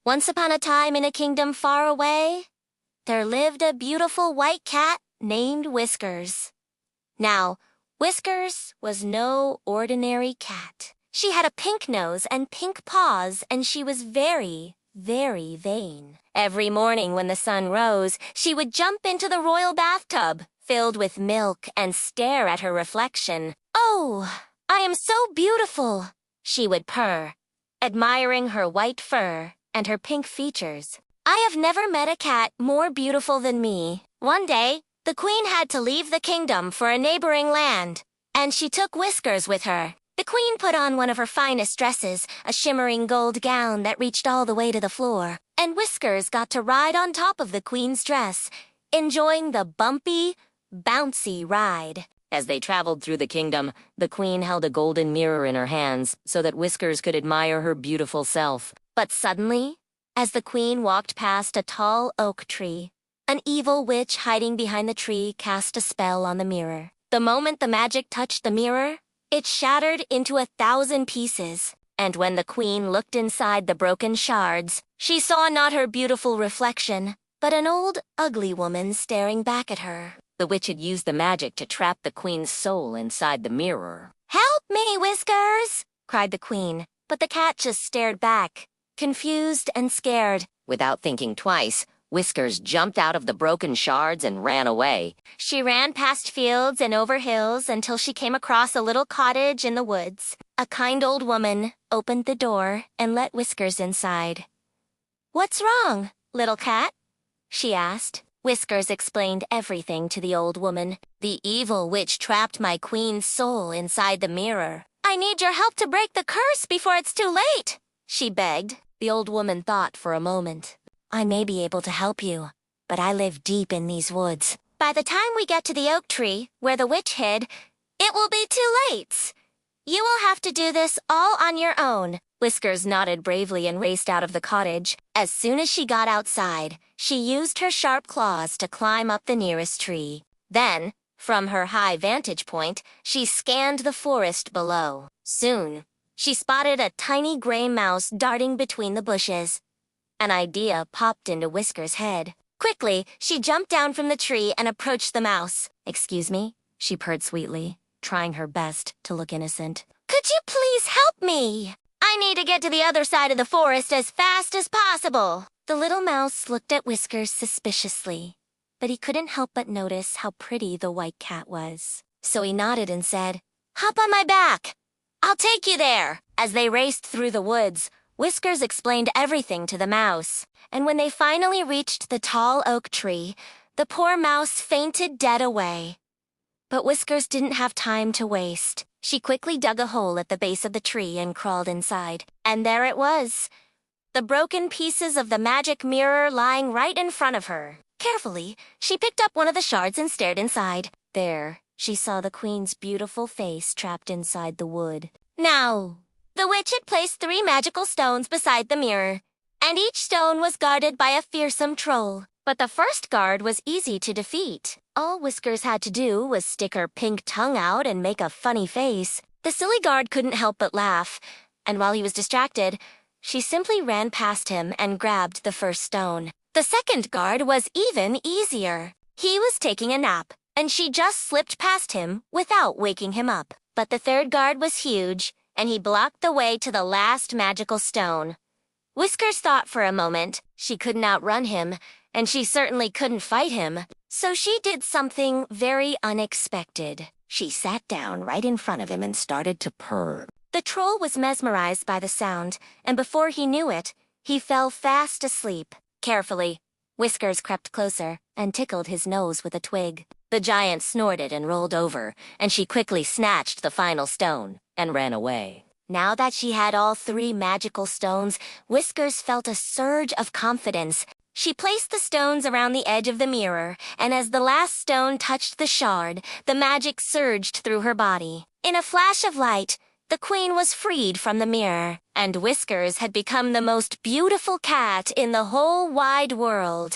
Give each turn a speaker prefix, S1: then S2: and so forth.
S1: Once upon a time in a kingdom far away, there lived a beautiful white cat named Whiskers. Now, Whiskers was no ordinary cat. She had a pink nose and pink paws, and she was very, very vain. Every morning when the sun rose, she would jump into the royal bathtub, filled with milk, and stare at her reflection. "Oh, I am so beautiful," she would purr, admiring her white fur and her pink features. "I have never met a cat more beautiful than me." One day, the queen had to leave the kingdom for a neighboring land, and she took Whiskers with her. The queen put on one of her finest dresses, a shimmering gold gown that reached all the way to the floor, and Whiskers got to ride on top of the queen's dress, enjoying the bumpy, bouncy ride. As they traveled through the kingdom, the queen held a golden mirror in her hands so that Whiskers could admire her beautiful self. But suddenly, as the queen walked past a tall oak tree, an evil witch hiding behind the tree cast a spell on the mirror. The moment the magic touched the mirror, it shattered into 1,000 pieces. And when the queen looked inside the broken shards, she saw not her beautiful reflection, but an old, ugly woman staring back at her. The witch had used the magic to trap the queen's soul inside the mirror. "Help me, Whiskers!" cried the queen, but the cat just stared back, confused and scared. Without thinking twice, Whiskers jumped out of the broken shards and ran away. She ran past fields and over hills until she came across a little cottage in the woods. A kind old woman opened the door and let Whiskers inside. "What's wrong, little cat?" she asked. Whiskers explained everything to the old woman. "The evil witch trapped my queen's soul inside the mirror. I need your help to break the curse before it's too late," she begged. The old woman thought for a moment. "I may be able to help you, but I live deep in these woods. By the time we get to the oak tree where the witch hid, it will be too late. You will have to do this all on your own." Whiskers nodded bravely and raced out of the cottage. As soon as she got outside, she used her sharp claws to climb up the nearest tree. Then, from her high vantage point, she scanned the forest below. Soon, she spotted a tiny gray mouse darting between the bushes. An idea popped into Whiskers' head. Quickly, she jumped down from the tree and approached the mouse. "Excuse me," she purred sweetly, trying her best to look innocent. "Could you please help me? I need to get to the other side of the forest as fast as possible." The little mouse looked at Whiskers suspiciously, but he couldn't help but notice how pretty the white cat was. So he nodded and said, "Hop on my back. I'll take you there." As they raced through the woods, Whiskers explained everything to the mouse. And when they finally reached the tall oak tree, the poor mouse fainted dead away. But Whiskers didn't have time to waste. She quickly dug a hole at the base of the tree and crawled inside. And there it was, the broken pieces of the magic mirror lying right in front of her. Carefully, she picked up one of the shards and stared inside. There, she saw the queen's beautiful face trapped inside the wood. Now, the witch had placed 3 magical stones beside the mirror, and each stone was guarded by a fearsome troll. But the first guard was easy to defeat. All Whiskers had to do was stick her pink tongue out and make a funny face. The silly guard couldn't help but laugh, and while he was distracted, she simply ran past him and grabbed the first stone. The second guard was even easier. He was taking a nap, and she just slipped past him without waking him up. But the third guard was huge, and he blocked the way to the last magical stone. Whiskers thought for a moment. She couldn't outrun him, and she certainly couldn't fight him. So she did something very unexpected. She sat down right in front of him and started to purr. The troll was mesmerized by the sound, and before he knew it, he fell fast asleep. Carefully, Whiskers crept closer and tickled his nose with a twig. The giant snorted and rolled over, and she quickly snatched the final stone and ran away. Now that she had all 3 magical stones, Whiskers felt a surge of confidence. She placed the stones around the edge of the mirror, and as the last stone touched the shard, the magic surged through her body. In a flash of light, the queen was freed from the mirror, and Whiskers had become the most beautiful cat in the whole wide world.